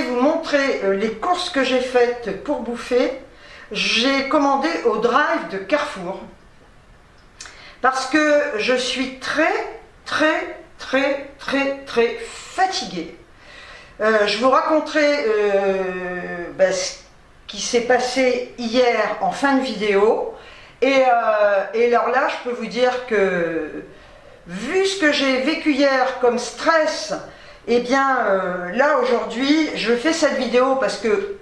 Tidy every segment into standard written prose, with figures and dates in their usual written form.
vous montrer les courses que j'ai faites pour bouffer. J'ai commandé au drive de Carrefour parce que je suis très fatiguée. Je vous raconterai ce qui s'est passé hier en fin de vidéo. Et alors là, je peux vous dire que, vu ce que j'ai vécu hier comme stress, eh bien, là, aujourd'hui, je fais cette vidéo parce que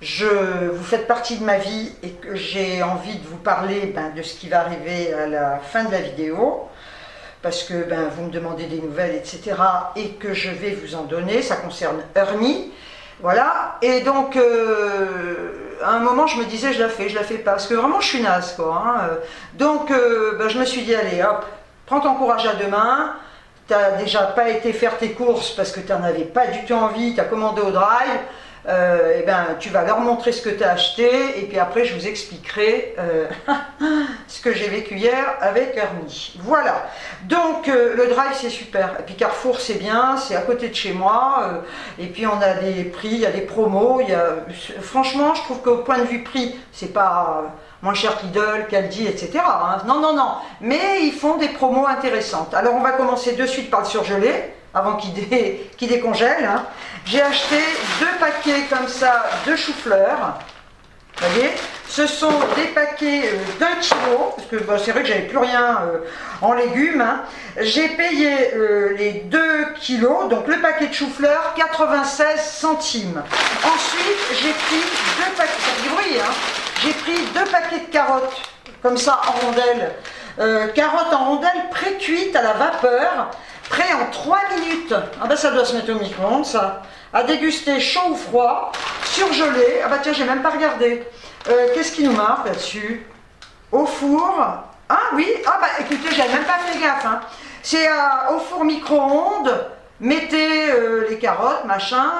vous faites partie de ma vie et que j'ai envie de vous parler de ce qui va arriver à la fin de la vidéo. Parce que vous me demandez des nouvelles, etc. et que je vais vous en donner. Ça concerne Ernie. Voilà. Et donc, à un moment, je me disais, je la fais pas. Parce que vraiment, je suis naze, quoi. Hein. Donc, je me suis dit, allez, hop, prends ton courage à deux mains. Tu n'as déjà pas été faire tes courses parce que tu n'en avais pas du tout envie. Tu as commandé au drive. Tu vas leur montrer ce que tu as acheté. Et puis après, je vous expliquerai ce que j'ai vécu hier avec Ernie. Voilà. Donc, le drive, c'est super. Et puis Carrefour, c'est bien. C'est à côté de chez moi. Et puis, on a des prix, il y a des promos. Franchement, je trouve qu'au point de vue prix, c'est pas moins cher qu'Idle, qu'Aldi, etc. Hein. Non, non, non. Mais ils font des promos intéressantes. Alors, on va commencer de suite par le surgelé, avant qu'il décongèle. Hein. J'ai acheté 2 paquets comme ça de chou-fleur. Vous voyez, ce sont des paquets d'1 kilo, parce que c'est vrai que j'avais plus rien en légumes. Hein. J'ai payé les 2 kilos, donc le paquet de chou-fleur, 96 centimes. Ensuite, j'ai pris 2 paquets, ça fait du bruit, hein. J'ai pris 2 paquets de carottes, comme ça, en rondelles. Carottes en rondelles pré-cuites à la vapeur, prêt en 3 minutes. Ah ben ça doit se mettre au micro-ondes, ça. À déguster chaud ou froid, surgelé. Ah bah tiens, j'ai même pas regardé. Qu'est-ce qui nous marque là-dessus? Au four. Ah oui, ah bah écoutez, j'avais même pas fait gaffe. Hein. C'est au four micro-ondes. Mettez les carottes, machin.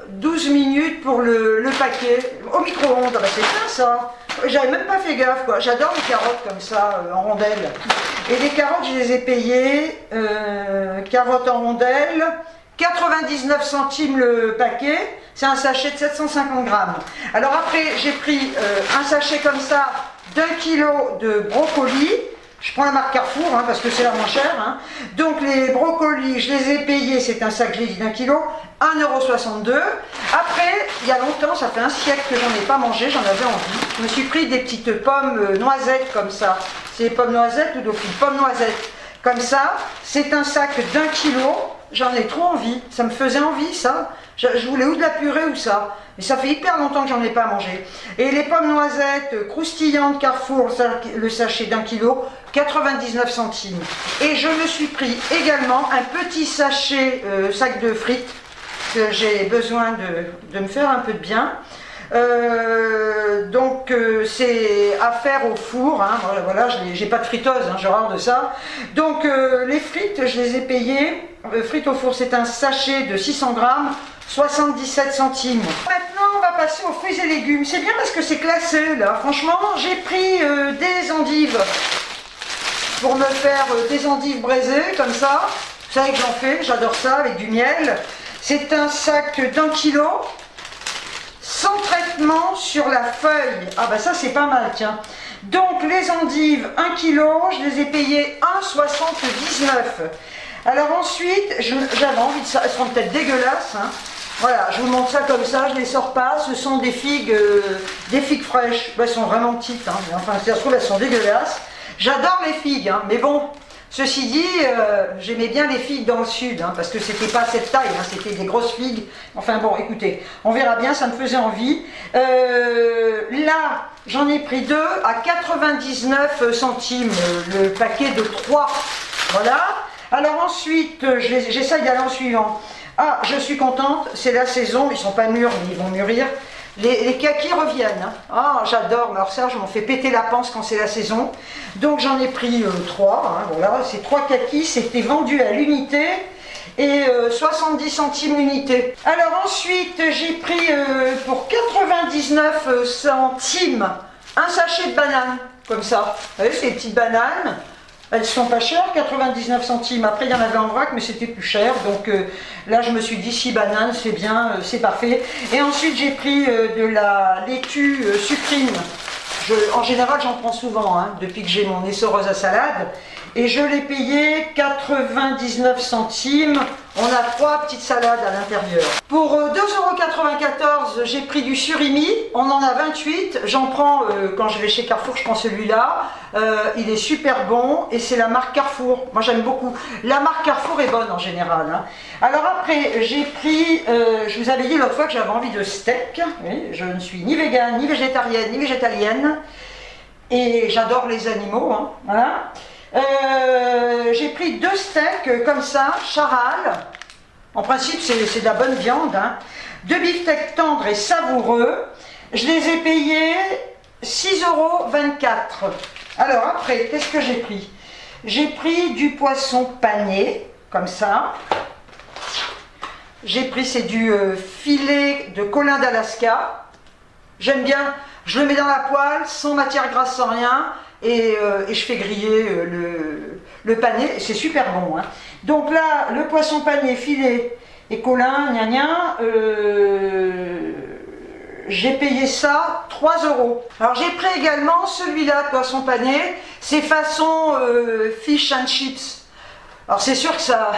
12 minutes pour le paquet. Au micro-ondes, ah bah c'est bien ça. J'avais même pas fait gaffe, quoi. J'adore les carottes comme ça, en rondelles. Et les carottes, je les ai payées. Carottes en rondelles. 99 centimes le paquet, c'est un sachet de 750 grammes. Alors après, j'ai pris un sachet comme ça d'1 kilo de brocolis. Je prends la marque Carrefour, hein, parce que c'est la moins chère. Hein. Donc les brocolis, je les ai payés, c'est un sac, je l'ai dit, d'1 kilo, 1,62 €. Après, il y a longtemps, ça fait un siècle que j'en ai pas mangé, j'en avais envie. Je me suis pris des petites pommes noisettes comme ça. C'est pommes noisettes ou dauphines, pommes noisettes. Comme ça, c'est un sac d'1 kilo. J'en ai trop envie, ça me faisait envie ça. Je voulais ou de la purée ou ça. Mais ça fait hyper longtemps que j'en ai pas mangé. Et les pommes noisettes croustillantes Carrefour, le sachet d'1 kilo, 99 centimes. Et je me suis pris également un petit sachet, sac de frites, que j'ai besoin de me faire un peu de bien. C'est à faire au four, hein. Voilà, j'ai pas de friteuse, hein, j'ai horreur de ça. Donc les frites, je les ai payées. Frites au four, c'est un sachet de 600 grammes, 77 centimes. Maintenant, on va passer aux fruits et légumes. C'est bien parce que c'est classé là. Franchement, j'ai pris des endives pour me faire des endives braisées comme ça. Vous savez que j'en fais, j'adore ça avec du miel. C'est un sac d'1 kilo. Sans traitement sur la feuille. Ah bah ça c'est pas mal, tiens. Donc les endives 1 kg, je les ai payées 1,79 €. Alors ensuite, j'avais envie de ça, elles seront peut-être dégueulasses. Hein. Voilà, je vous montre ça comme ça, je ne les sors pas. Ce sont des figues fraîches. Elles sont vraiment petites, hein. Enfin si ça se trouve elles sont dégueulasses. J'adore les figues, hein. Mais bon. Ceci dit, j'aimais bien les figues dans le sud, hein, parce que c'était pas cette taille, hein, c'était des grosses figues. Enfin bon, écoutez, on verra bien, ça me faisait envie. Là, j'en ai pris 2 à 99 centimes, le paquet de 3. Voilà. Alors ensuite, j'essaye d'aller en suivant. Ah, je suis contente, c'est la saison, ils sont pas mûrs, mais ils vont mûrir. Les kakis reviennent. Hein. Ah, j'adore, mais alors ça, je m'en fais péter la panse quand c'est la saison. Donc j'en ai pris 3. Hein, voilà, ces 3 kakis, c'était vendu à l'unité et 70 centimes l'unité. Alors ensuite, j'ai pris pour 99 centimes un sachet de bananes, comme ça. Vous voyez, c'est des petites bananes. Elles sont pas chères, 99 centimes. Après, il y en avait en vrac, mais c'était plus cher. Donc là, je me suis dit, 6 bananes, c'est bien, c'est parfait. Et ensuite, j'ai pris de la laitue sucrine. En général, j'en prends souvent, hein, depuis que j'ai mon essoreuse à salade. Et je l'ai payé 99 centimes. On a 3 petites salades à l'intérieur. Pour 2,94 €, j'ai pris du surimi. On en a 28. J'en prends, quand je vais chez Carrefour, je prends celui-là. Il est super bon et c'est la marque Carrefour. Moi, j'aime beaucoup. La marque Carrefour est bonne en général, hein. Alors après, j'ai pris, je vous avais dit l'autre fois que j'avais envie de steak. Oui, je ne suis ni végane, ni végétarienne, ni végétalienne. Et j'adore les animaux, hein, voilà. J'ai pris 2 steaks comme ça, charal. En principe, c'est de la bonne viande, hein. 2 beefsteaks tendres et savoureux. Je les ai payés 6,24 €. Alors après, qu'est-ce que j'ai pris? J'ai pris du poisson pané, comme ça. J'ai pris, c'est du filet de colin d'Alaska. J'aime bien, je le mets dans la poêle, sans matière grasse, sans rien. Et je fais griller le pané, c'est super bon, hein. Donc là, le poisson pané, filet et colin, gna gna, j'ai payé ça 3 €. Alors j'ai pris également celui-là, poisson pané, c'est façon fish and chips. Alors c'est sûr que ça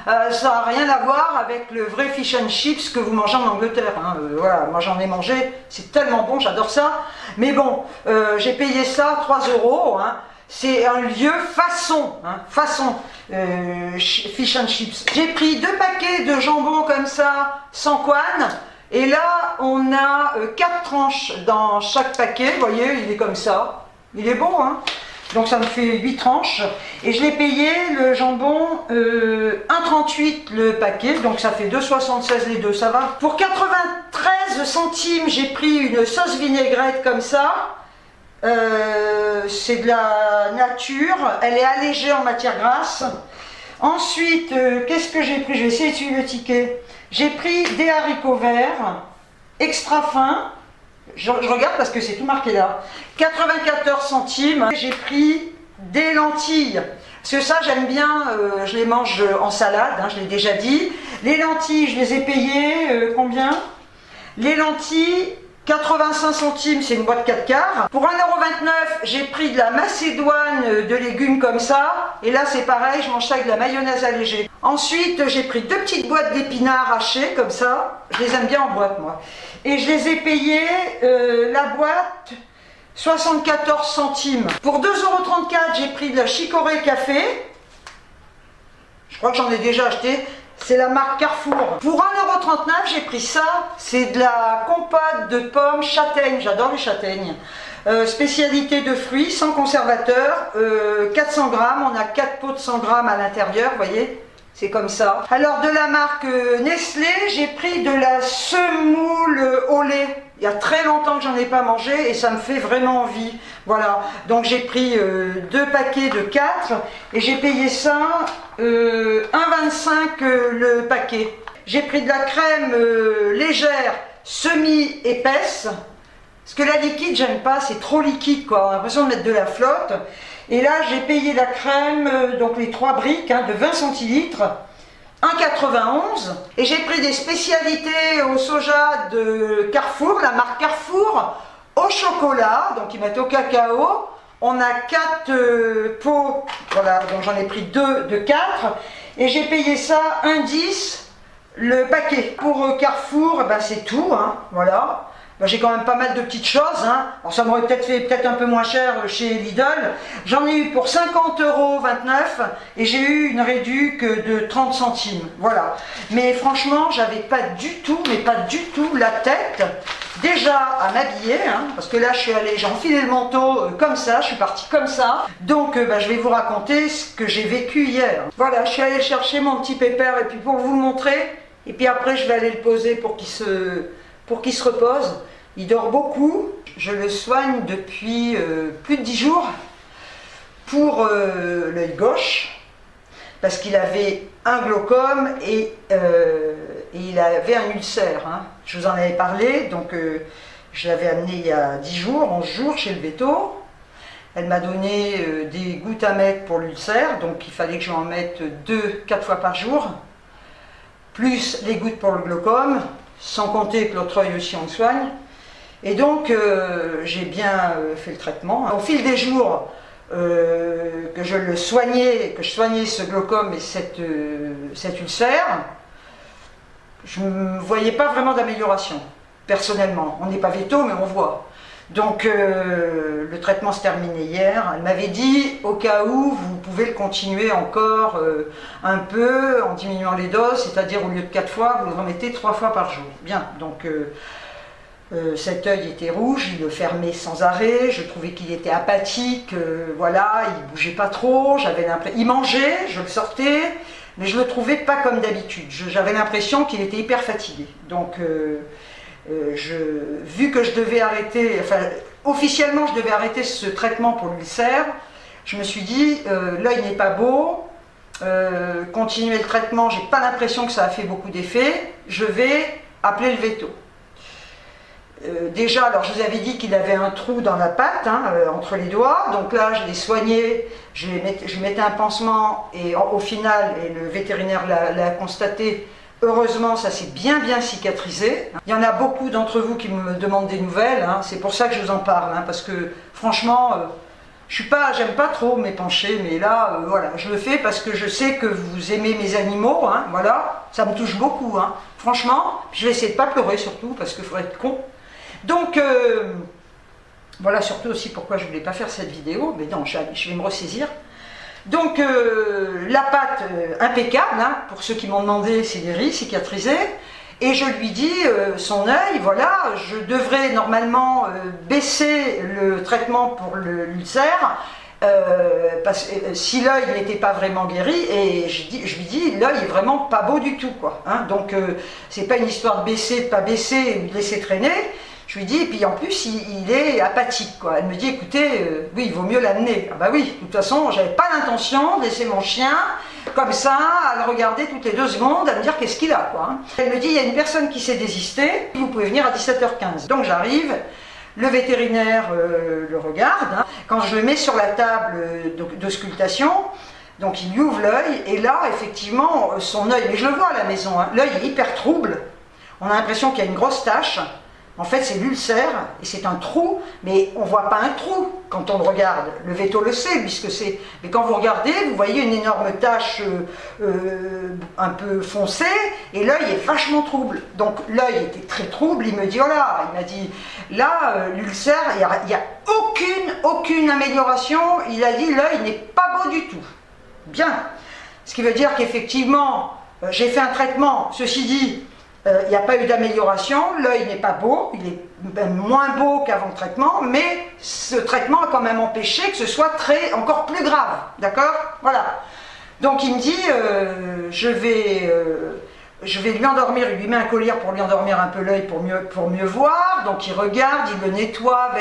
n'a rien à voir avec le vrai fish and chips que vous mangez en Angleterre, hein. Voilà, moi j'en ai mangé, c'est tellement bon, j'adore ça. Mais bon, j'ai payé ça 3 €, hein. C'est un lieu façon, hein, façon fish and chips. J'ai pris 2 paquets de jambon comme ça, sans couenne. Et là, on a 4 tranches dans chaque paquet. Vous voyez, il est comme ça. Il est bon, hein. Donc ça me fait 8 tranches. Et je l'ai payé, le jambon, 1,38 € le paquet. Donc ça fait 2,76 € les deux, ça va. Pour 93 centimes, j'ai pris une sauce vinaigrette comme ça. C'est de la nature. Elle est allégée en matière grasse. Ensuite, qu'est-ce que j'ai pris? Je vais essayer de suivre le ticket. J'ai pris des haricots verts, extra fins. Je regarde parce que c'est tout marqué là. 94 centimes. J'ai pris des lentilles. Parce que ça, j'aime bien, je les mange en salade, hein, je l'ai déjà dit. Les lentilles, je les ai payées, combien? Les lentilles, 85 centimes, c'est une boîte 4 quarts. Pour 1,29 €, j'ai pris de la macédoine de légumes comme ça. Et là, c'est pareil, je mange ça avec de la mayonnaise allégée. Ensuite, j'ai pris 2 petites boîtes d'épinards hachés comme ça. Je les aime bien en boîte, moi. Et je les ai payées, la boîte, 74 centimes. Pour 2,34 €, j'ai pris de la chicorée café. Je crois que j'en ai déjà acheté. C'est la marque Carrefour. Pour 1,39 €, j'ai pris ça. C'est de la compote de pommes châtaignes. J'adore les châtaignes. Spécialité de fruits, sans conservateur. 400 grammes. On a 4 pots de 100 grammes à l'intérieur, vous voyez. C'est comme ça. Alors de la marque Nestlé, j'ai pris de la semoule au lait. Il y a très longtemps que j'en ai pas mangé et ça me fait vraiment envie. Voilà. Donc j'ai pris 2 paquets de 4 et j'ai payé ça 1,25 € le paquet. J'ai pris de la crème légère, semi-épaisse. Parce que la liquide, j'aime pas, c'est trop liquide quoi. On a l'impression de mettre de la flotte. Et là, j'ai payé la crème, donc les 3 briques, hein, de 20 centilitres, 1,91 €. Et j'ai pris des spécialités au soja de Carrefour, la marque Carrefour, au chocolat, donc ils mettent au cacao. On a 4 pots, voilà, donc j'en ai pris 2 de 4. Et j'ai payé ça 1,10 € le paquet. Pour Carrefour, ben, c'est tout, hein, voilà. Ben, j'ai quand même pas mal de petites choses, hein. Alors ça m'aurait peut-être fait un peu moins cher chez Lidl. J'en ai eu pour 50,29 € et j'ai eu une réduc de 30 centimes. Voilà. Mais franchement, j'avais pas du tout, mais pas du tout la tête déjà à m'habiller, hein, parce que là je suis allée, j'ai enfilé le manteau comme ça, je suis partie comme ça. Donc ben, je vais vous raconter ce que j'ai vécu hier. Voilà, je suis allée chercher mon petit pépère et puis pour vous le montrer, et puis après je vais aller le poser pour qu'il se repose. Il dort beaucoup. Je le soigne depuis plus de 10 jours pour l'œil gauche parce qu'il avait un glaucome et il avait un ulcère, hein. Je vous en avais parlé, donc je l'avais amené il y a 10 jours, 11 jours chez le véto. Elle m'a donné des gouttes à mettre pour l'ulcère, donc il fallait que j'en mette 2-4 fois par jour, plus les gouttes pour le glaucome, sans compter que l'autre œil aussi on le soigne. Et donc j'ai bien fait le traitement. Au fil des jours que je soignais ce glaucome et cet ulcère, je ne voyais pas vraiment d'amélioration, personnellement. On n'est pas véto, mais on voit. Donc le traitement se terminait hier. Elle m'avait dit, au cas où, vous pouvez le continuer encore un peu en diminuant les doses, c'est-à-dire au lieu de 4 fois, vous le remettez 3 fois par jour. Bien, donc cet œil était rouge, il le fermait sans arrêt, je trouvais qu'il était apathique, voilà, il bougeait pas trop, il mangeait, je le sortais, mais je le trouvais pas comme d'habitude. J'avais l'impression qu'il était hyper fatigué. Donc vu que je devais arrêter, enfin officiellement je devais arrêter ce traitement pour l'ulcère, je me suis dit l'œil n'est pas beau, continuer le traitement, j'ai pas l'impression que ça a fait beaucoup d'effet, je vais appeler le véto. Déjà, alors je vous avais dit qu'il avait un trou dans la patte, entre les doigts, donc là je l'ai soigné, je lui mettais un pansement et au final, et le vétérinaire l'a constaté, heureusement ça s'est bien cicatrisé. Il y en a beaucoup d'entre vous qui me demandent des nouvelles, c'est pour ça que je vous en parle, parce que franchement, j'aime pas trop m'épancher, mais là, voilà, je le fais parce que je sais que vous aimez mes animaux, voilà, ça me touche beaucoup, franchement, je vais essayer de pas pleurer surtout, parce qu'il faudrait être con. Donc, voilà surtout aussi pourquoi je ne voulais pas faire cette vidéo, mais non, je vais me ressaisir. Donc, la patte impeccable, pour ceux qui m'ont demandé, c'est guéri, cicatrisé, et je lui dis, son œil, voilà, je devrais normalement baisser le traitement pour l'ulcère, parce que si l'œil n'était pas vraiment guéri, et je lui dis, l'œil est vraiment pas beau du tout, quoi. Donc, c'est pas une histoire de baisser, de pas baisser, ou de laisser traîner. Je lui dis, et puis en plus, il est apathique, quoi. Elle me dit, écoutez, oui, il vaut mieux l'amener. Ah bah oui, de toute façon, j'avais pas l'intention de laisser mon chien comme ça, à le regarder toutes les 2 secondes, à me dire qu'est-ce qu'il a, quoi. Elle me dit, il y a une personne qui s'est désistée, vous pouvez venir à 17h15. Donc j'arrive, le vétérinaire le regarde. Quand je le mets sur la table d'auscultation, donc il lui ouvre l'œil, et là, effectivement, son œil, mais je le vois à la maison, l'œil est hyper trouble. On a l'impression qu'il y a une grosse tache. En fait, c'est l'ulcère, et c'est un trou, mais on ne voit pas un trou quand on le regarde. Le véto le sait, puisque c'est... Mais quand vous regardez, vous voyez une énorme tache un peu foncée, et l'œil est vachement trouble. Donc l'œil était très trouble, il me dit, oh là, il m'a dit, là, l'ulcère, il n'y a aucune amélioration. Il a dit, l'œil n'est pas beau du tout. Bien. Ce qui veut dire qu'effectivement, j'ai fait un traitement, ceci dit, il n'y a pas eu d'amélioration, l'œil n'est pas beau, il est moins beau qu'avant le traitement, mais ce traitement a quand même empêché que ce soit encore plus grave, d'accord? Voilà. Donc il me dit, je vais lui endormir, il lui met un collier pour lui endormir un peu l'œil pour mieux voir, donc il regarde, il le nettoie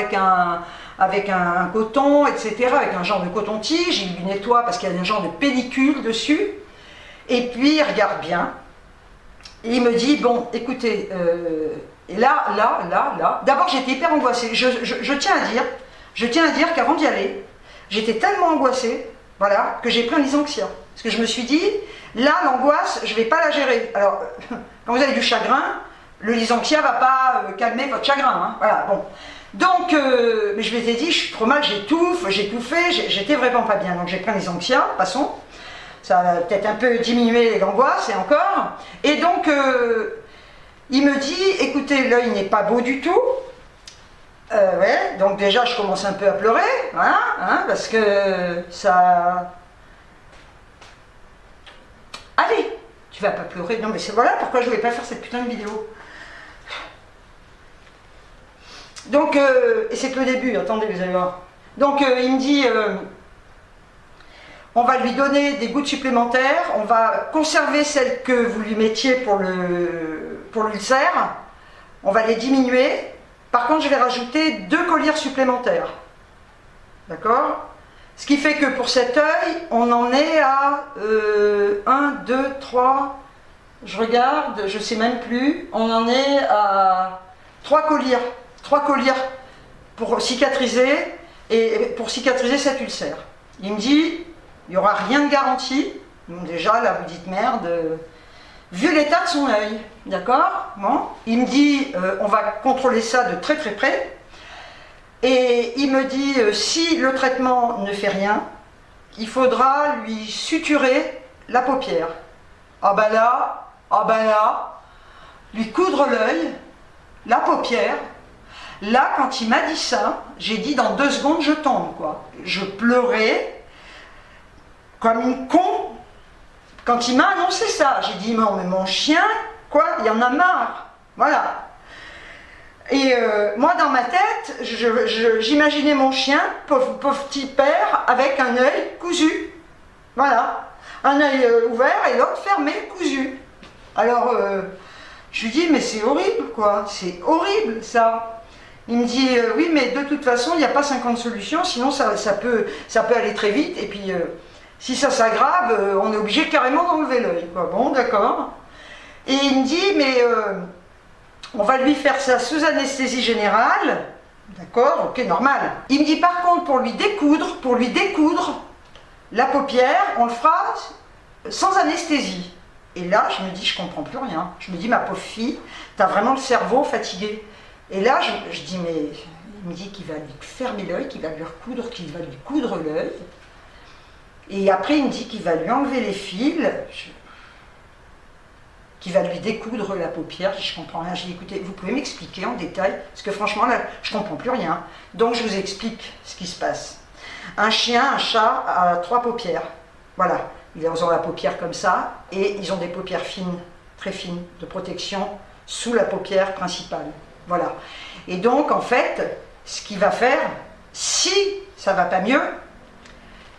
avec un coton, etc., avec un genre de coton-tige, il lui nettoie parce qu'il y a un genre de pellicule dessus, et puis il regarde bien. Et il me dit, bon, écoutez, et là, d'abord j'étais hyper angoissée. Je tiens à dire qu'avant d'y aller, j'étais tellement angoissée, voilà, que j'ai pris un Lysanxia. Parce que je me suis dit, là, l'angoisse, je ne vais pas la gérer. Alors, quand vous avez du chagrin, le Lysanxia ne va pas calmer votre chagrin, voilà, bon. Donc, mais je m'étais dit, je suis trop mal, j'étouffe, j'ai tout fait, j'étais vraiment pas bien. Donc j'ai pris un Lysanxia, passons. Ça va peut-être un peu diminuer l'angoisse, et encore. Et donc, il me dit, écoutez, l'œil n'est pas beau du tout. Ouais, donc déjà, je commence un peu à pleurer, voilà, parce que ça... Allez, tu vas pas pleurer. Non, mais c'est voilà pourquoi je voulais pas faire cette putain de vidéo. Donc, et c'est que le début, attendez, vous allez voir. Donc, il me dit... on va lui donner des gouttes supplémentaires, on va conserver celles que vous lui mettiez pour l'ulcère, on va les diminuer. Par contre, je vais rajouter 2 colliers supplémentaires. D'accord? Ce qui fait que pour cet œil, on en est à 1, 2, 3, je regarde, je ne sais même plus, on en est à 3 colliers. 3 colliers pour cicatriser. et pour cicatriser cet ulcère. Il me dit, il n'y aura rien de garanti. Donc déjà, là, vous dites merde, vu l'état de son œil, d'accord? Bon. Il me dit, on va contrôler ça de très très près. Et il me dit, si le traitement ne fait rien, il faudra lui suturer la paupière. Ah ben là, lui coudre l'œil, la paupière. Là, quand il m'a dit ça, j'ai dit dans 2 secondes, je tombe, quoi. Je pleurais comme une con quand il m'a annoncé ça. J'ai dit, mais mon chien, quoi, il y en a marre. Voilà. Et moi, dans ma tête, j'imaginais mon chien, pauvre petit père, avec un œil cousu. Voilà. Un œil ouvert et l'autre fermé, cousu. Alors, je lui dis, mais c'est horrible, quoi. C'est horrible, ça. Il me dit, oui, mais de toute façon, il n'y a pas 50 solutions, sinon ça peut aller très vite. Et puis, si ça s'aggrave, on est obligé carrément d'enlever l'œil. Bon, d'accord. Et il me dit, mais on va lui faire ça sous anesthésie générale. D'accord, ok, normal. Il me dit, par contre, pour lui découdre la paupière, on le fera sans anesthésie. Et là, je me dis, je comprends plus rien. Je me dis, ma pauvre fille, t'as vraiment le cerveau fatigué. Et là, je dis, mais il me dit qu'il va lui fermer l'œil, qu'il va lui coudre l'œil. Et après, il me dit qu'il va lui enlever les fils, qu'il va lui découdre la paupière. Je comprends rien. J'ai dit, écoutez, vous pouvez m'expliquer en détail? Parce que franchement, là, je comprends plus rien. Donc, je vous explique ce qui se passe. Un chien, un chat a 3 paupières. Voilà. Ils ont la paupière comme ça, et ils ont des paupières fines, très fines, de protection, sous la paupière principale. Voilà. Et donc, en fait, ce qu'il va faire, si ça va pas mieux,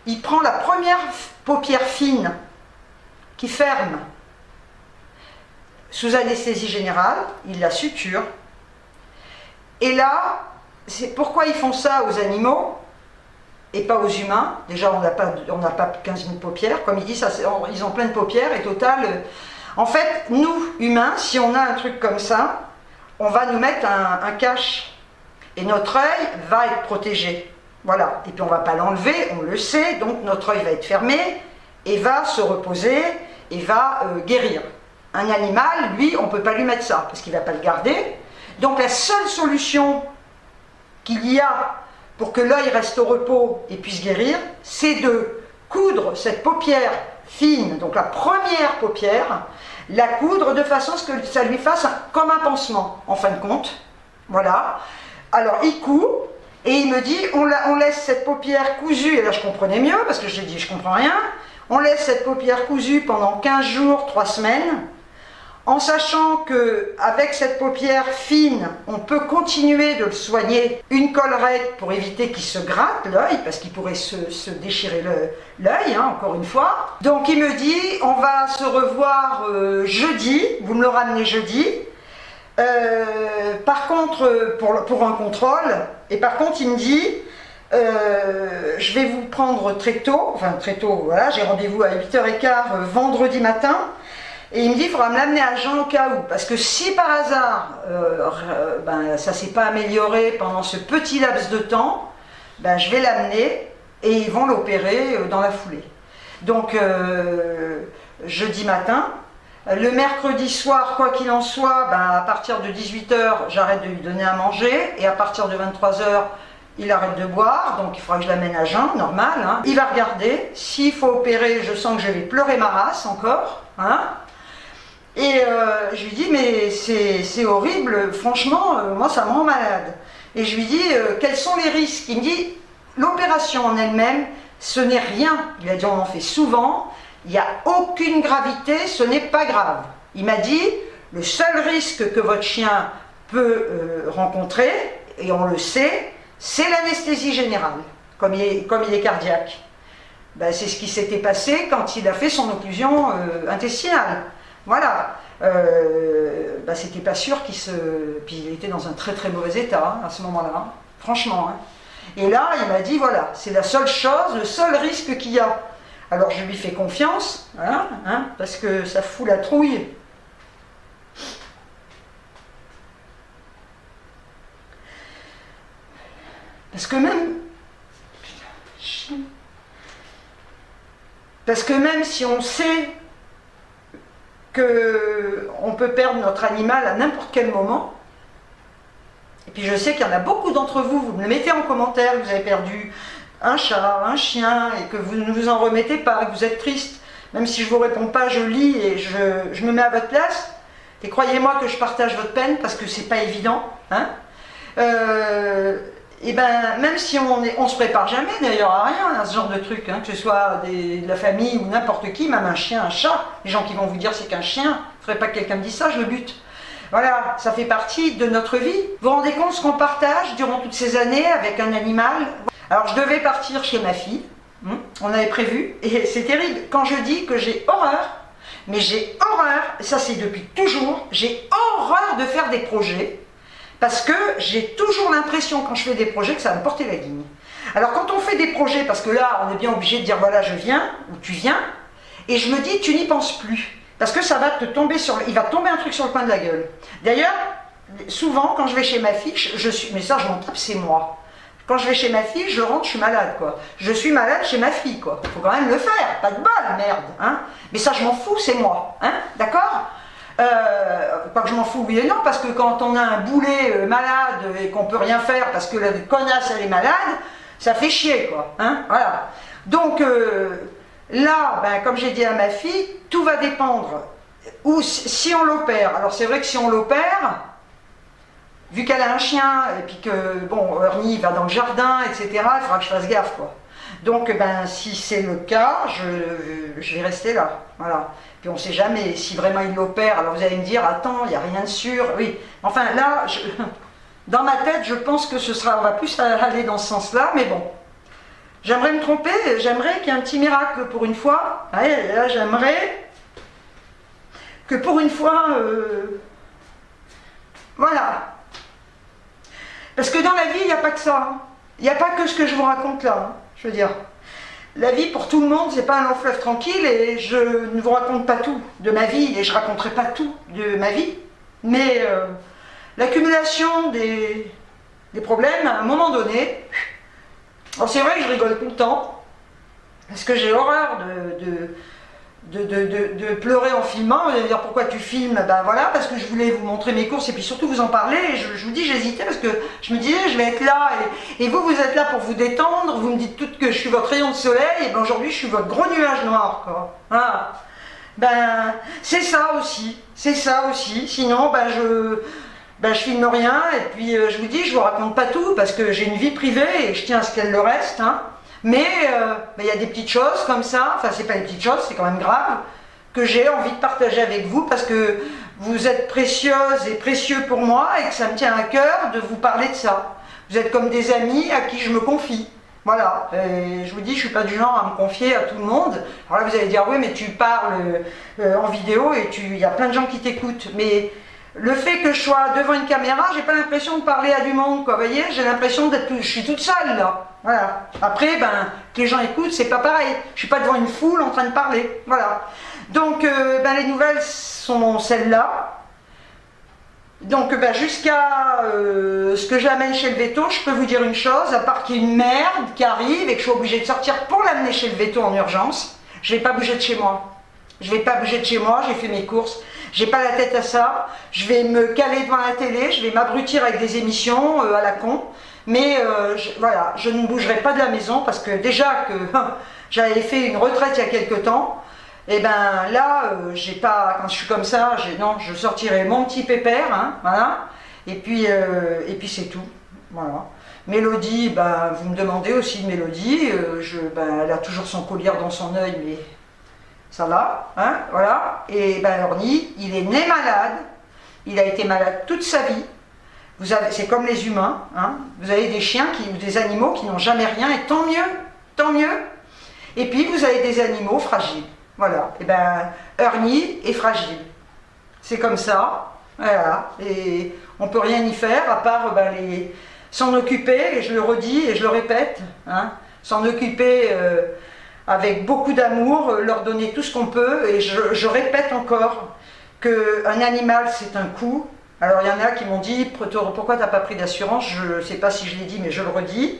il prend la première paupière fine qui ferme sous anesthésie générale, il la suture. Et là, c'est pourquoi ils font ça aux animaux et pas aux humains. Déjà, on n'a pas 15 000 paupières. Comme il dit, ils ont plein de paupières. Et total, en fait, nous, humains, si on a un truc comme ça, on va nous mettre un cache. Et notre œil va être protégé. Voilà. Et puis on ne va pas l'enlever, on le sait. Donc notre œil va être fermé et va se reposer et va guérir. Un animal, lui, on ne peut pas lui mettre ça parce qu'il ne va pas le garder. Donc la seule solution qu'il y a pour que l'œil reste au repos et puisse guérir, c'est de coudre cette paupière fine, donc la première paupière, la coudre de façon à ce que ça lui fasse comme un pansement, en fin de compte. Voilà. Alors il coud et il me dit, on laisse cette paupière cousue, et là je comprenais mieux parce que j'ai dit je comprends rien, on laisse cette paupière cousue pendant 15 jours, 3 semaines, en sachant qu'avec cette paupière fine, on peut continuer de le soigner, une collerette pour éviter qu'il se gratte l'œil, parce qu'il pourrait se déchirer l'œil, hein, encore une fois. Donc il me dit, on va se revoir jeudi, vous me le ramenez jeudi. Par contre, pour un contrôle, et par contre il me dit, je vais vous prendre très tôt, voilà, j'ai rendez-vous à 8h15 vendredi matin. Et il me dit, il faudra me l'amener à Jean au cas où. Parce que si par hasard, ça ne s'est pas amélioré pendant ce petit laps de temps, je vais l'amener et ils vont l'opérer dans la foulée. Donc, jeudi matin. Le mercredi soir, quoi qu'il en soit, à partir de 18h, j'arrête de lui donner à manger. Et à partir de 23h, il arrête de boire. Donc, il faudra que je l'amène à Jean, normal. Hein. Il va regarder. S'il faut opérer, je sens que je vais pleurer ma race encore. Hein. Et je lui dis, mais c'est horrible, franchement, moi ça me rend malade. Et je lui dis, quels sont les risques? Il me dit, l'opération en elle-même, ce n'est rien. Il a dit, on en fait souvent, il n'y a aucune gravité, ce n'est pas grave. Il m'a dit, le seul risque que votre chien peut rencontrer, et on le sait, c'est l'anesthésie générale, comme il est cardiaque. C'est ce qui s'était passé quand il a fait son occlusion intestinale. Voilà, c'était pas sûr qu'il se... Puis il était dans un très très mauvais état à ce moment-là, hein. Franchement. Hein. Et là, il m'a dit, voilà, c'est la seule chose, le seul risque qu'il y a. Alors je lui fais confiance, hein, parce que ça fout la trouille. Parce que même Parce que même si on sait qu'on peut perdre notre animal à n'importe quel moment, et puis je sais qu'il y en a beaucoup d'entre vous, vous me le mettez en commentaire, que vous avez perdu un chat, un chien, et que vous ne vous en remettez pas, que vous êtes triste. Même si je ne vous réponds pas, je lis et je me mets à votre place. Et croyez-moi que je partage votre peine, parce que c'est pas évident. Hein. Et ben, même si on se prépare jamais d'ailleurs à rien, à ce genre de truc, hein, que ce soit de la famille ou n'importe qui, même un chien, un chat, les gens qui vont vous dire c'est qu'un chien, il ne faudrait pas que quelqu'un me dise ça, je le bute. Voilà, ça fait partie de notre vie. Vous vous rendez compte ce qu'on partage durant toutes ces années avec un animal? Alors je devais partir chez ma fille, on avait prévu, et c'est terrible, quand je dis que j'ai horreur, mais j'ai horreur, et ça c'est depuis toujours, j'ai horreur de faire des projets, parce que j'ai toujours l'impression quand je fais des projets que ça va me porter la guigne. Alors quand on fait des projets, parce que là on est bien obligé de dire voilà je viens, ou tu viens, et je me dis tu n'y penses plus, parce que ça va te tomber il va tomber un truc sur le coin de la gueule. D'ailleurs, souvent quand je vais chez ma fille, mais ça je m'en tape, c'est moi. Quand je vais chez ma fille, je rentre, je suis malade, quoi. Je suis malade chez ma fille, quoi. Faut quand même le faire, pas de bol, merde, hein. Mais ça, je m'en fous, c'est moi, hein, d'accord? Pas que je m'en fous, oui et non, parce que quand on a un boulet malade et qu'on peut rien faire parce que la connasse, elle est malade, ça fait chier, quoi, hein, voilà. Donc, là, ben, comme j'ai dit à ma fille, tout va dépendre. Ou si on l'opère, alors c'est vrai que si on l'opère, vu qu'elle a un chien, et puis que, bon, Ernie va dans le jardin, etc., il faudra que je fasse gaffe, quoi. Donc, ben, si c'est le cas, je vais rester là, voilà. Puis on ne sait jamais, si vraiment il l'opère, alors vous allez me dire, attends, il n'y a rien de sûr, oui. Enfin, là, dans ma tête, je pense que on va plus aller dans ce sens-là, mais bon. J'aimerais me tromper, j'aimerais qu'il y ait un petit miracle pour une fois. Ouais, là, j'aimerais que pour une fois, voilà. Parce que dans la vie, il n'y a pas que ça. Hein. Il n'y a pas que ce que je vous raconte là. Hein, je veux dire, la vie pour tout le monde, c'est pas un long fleuve tranquille et je ne vous raconte pas tout de ma vie et je raconterai pas tout de ma vie. Mais l'accumulation des problèmes, à un moment donné, alors c'est vrai que je rigole tout le temps parce que j'ai horreur de pleurer en filmant. Vous allez me dire pourquoi tu filmes? Ben voilà, parce que je voulais vous montrer mes courses et puis surtout vous en parler. Et je vous dis, j'hésitais parce que je me disais, je vais être là et vous êtes là pour vous détendre. Vous me dites toutes que je suis votre rayon de soleil et ben aujourd'hui je suis votre gros nuage noir, quoi. Ah. Ben c'est ça aussi, c'est ça aussi. Sinon, je filme rien et puis je vous dis, je vous raconte pas tout parce que j'ai une vie privée et je tiens à ce qu'elle le reste, hein. Mais il y a des petites choses comme ça, enfin c'est pas des petites choses, c'est quand même grave, que j'ai envie de partager avec vous parce que vous êtes précieuses et précieux pour moi et que ça me tient à cœur de vous parler de ça. Vous êtes comme des amis à qui je me confie. Voilà, et je vous dis, je suis pas du genre à me confier à tout le monde. Alors là vous allez dire, oui mais tu parles en vidéo et il y a plein de gens qui t'écoutent. Mais le fait que je sois devant une caméra, j'ai pas l'impression de parler à du monde, quoi, vous voyez, j'ai l'impression je suis toute seule, là, voilà. Après, ben, que les gens écoutent, c'est pas pareil, je suis pas devant une foule en train de parler, voilà. Donc, les nouvelles sont celles-là. Donc, jusqu'à ce que je l'amène chez le véto, je peux vous dire une chose, à part qu'il y a une merde qui arrive et que je suis obligée de sortir pour l'amener chez le véto en urgence, je vais pas bouger de chez moi. Je vais pas bouger de chez moi, j'ai fait mes courses, j'ai pas la tête à ça, je vais me caler devant la télé, je vais m'abrutir avec des émissions à la con, mais voilà, je ne bougerai pas de la maison parce que déjà que j'avais fait une retraite il y a quelque temps, et ben là, j'ai pas, quand je suis comme ça, non, je sortirai mon petit pépère, hein, voilà, et puis c'est tout, voilà. Mélodie, ben, vous me demandez aussi de Mélodie, elle a toujours son collier dans son œil, mais ça va, hein, voilà. Et ben Ernie, il est né malade, il a été malade toute sa vie. C'est comme les humains, hein. Vous avez des chiens ou des animaux qui n'ont jamais rien, et tant mieux, tant mieux. Et puis vous avez des animaux fragiles, voilà. Et ben Ernie est fragile, c'est comme ça, voilà. Et on peut rien y faire à part s'en occuper, et je le redis et je le répète, hein, s'en occuper. Avec beaucoup d'amour, leur donner tout ce qu'on peut, et je répète encore qu'un animal c'est un coût. Alors il y en a qui m'ont dit, pourquoi tu n'as pas pris d'assurance? Je ne sais pas si je l'ai dit, mais je le redis.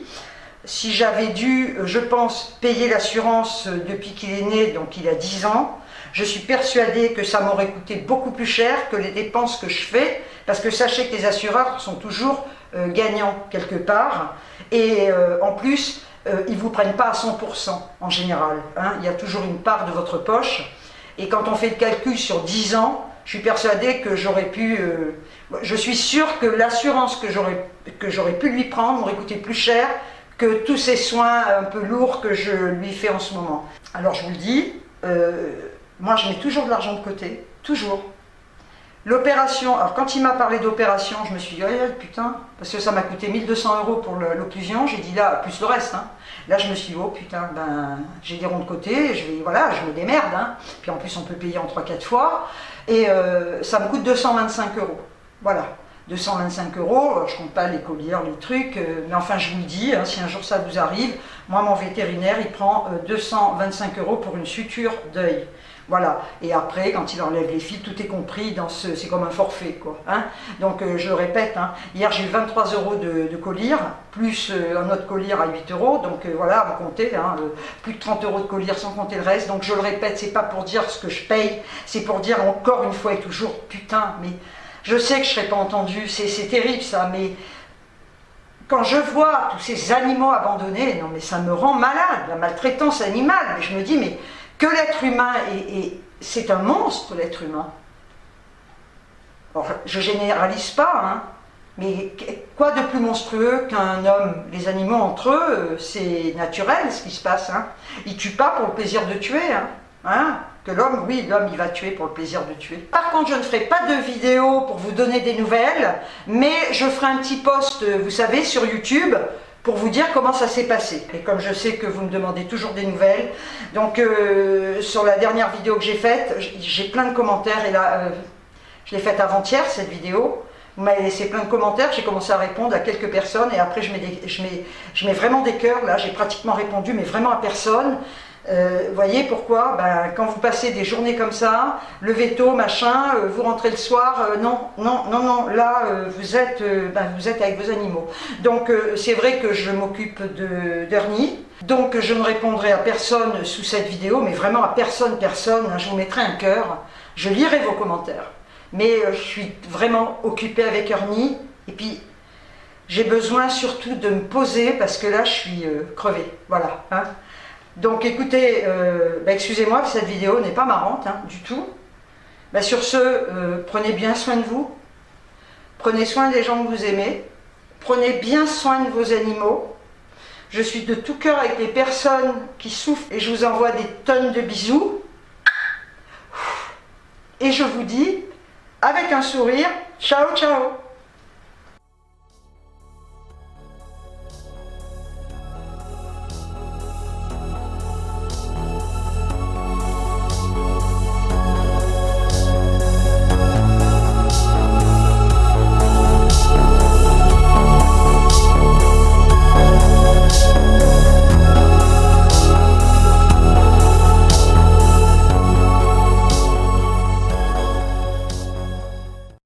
si j'avais dû, je pense, payer l'assurance depuis qu'il est né, donc il a 10 ans, je suis persuadée que ça m'aurait coûté beaucoup plus cher que les dépenses que je fais, parce que sachez que les assureurs sont toujours gagnants quelque part, et en plus, ils ne vous prennent pas à 100% en général, hein. Il y a toujours une part de votre poche, et quand on fait le calcul sur 10 ans, je suis persuadée que j'aurais pu... je suis sûre que l'assurance que j'aurais pu lui prendre m'aurait coûté plus cher que tous ces soins un peu lourds que je lui fais en ce moment. Alors je vous le dis, moi je mets toujours de l'argent de côté, toujours. L'opération, alors quand il m'a parlé d'opération, je me suis dit, oh, putain, parce que ça m'a coûté 1 200 € pour l'occlusion, j'ai dit là, plus le reste, hein. Là je me suis dit, oh putain, ben j'ai des ronds de côté, voilà, je me démerde, hein. Puis en plus on peut payer en 3-4 fois, et ça me coûte 225 €, voilà. 225 €, je compte pas les colliers, les trucs, mais enfin je vous le dis, hein, si un jour ça vous arrive, moi mon vétérinaire il prend 225 € pour une suture d'œil. Voilà, et après, quand il enlève les fils, tout est compris dans ce... C'est comme un forfait, quoi. Hein. Donc, je le répète, hein, hier j'ai eu 23 € de collyre, plus un autre collier à 8 €, donc voilà, vous comptez, hein, plus de 30 € de collier sans compter le reste. Donc, je le répète, c'est pas pour dire ce que je paye, c'est pour dire encore une fois et toujours, putain, mais je sais que je serai pas entendue, c'est terrible ça, mais quand je vois tous ces animaux abandonnés, non mais ça me rend malade, la maltraitance animale, mais je me dis, mais que l'être humain c'est un monstre, l'être humain. Alors, je généralise pas, hein, mais quoi de plus monstrueux qu'un homme? Les animaux entre eux, c'est naturel ce qui se passe. Hein. Ils tuent pas pour le plaisir de tuer. Hein. Que l'homme, oui, l'homme il va tuer pour le plaisir de tuer. Par contre, je ne ferai pas de vidéo pour vous donner des nouvelles, mais je ferai un petit post, vous savez, sur YouTube, pour vous dire comment ça s'est passé. Et comme je sais que vous me demandez toujours des nouvelles, donc sur la dernière vidéo que j'ai faite, j'ai plein de commentaires, et là, je l'ai faite avant-hier, cette vidéo, vous m'avez laissé plein de commentaires, j'ai commencé à répondre à quelques personnes, et après je mets vraiment des cœurs, là, j'ai pratiquement répondu, mais vraiment à personne. Voyez pourquoi? Ben, quand vous passez des journées comme ça, lever tôt, machin, vous rentrez le soir, non, là vous êtes avec vos animaux. Donc c'est vrai que je m'occupe d'Ernie, donc je ne répondrai à personne sous cette vidéo, mais vraiment à personne, hein, je vous mettrai un cœur, je lirai vos commentaires. Mais je suis vraiment occupée avec Ernie, et puis j'ai besoin surtout de me poser, parce que là je suis crevée, voilà. Hein. Donc écoutez, excusez-moi, cette vidéo n'est pas marrante, hein, du tout. Sur ce, prenez bien soin de vous, prenez soin des gens que vous aimez, prenez bien soin de vos animaux. Je suis de tout cœur avec les personnes qui souffrent et je vous envoie des tonnes de bisous. Et je vous dis, avec un sourire, ciao ciao.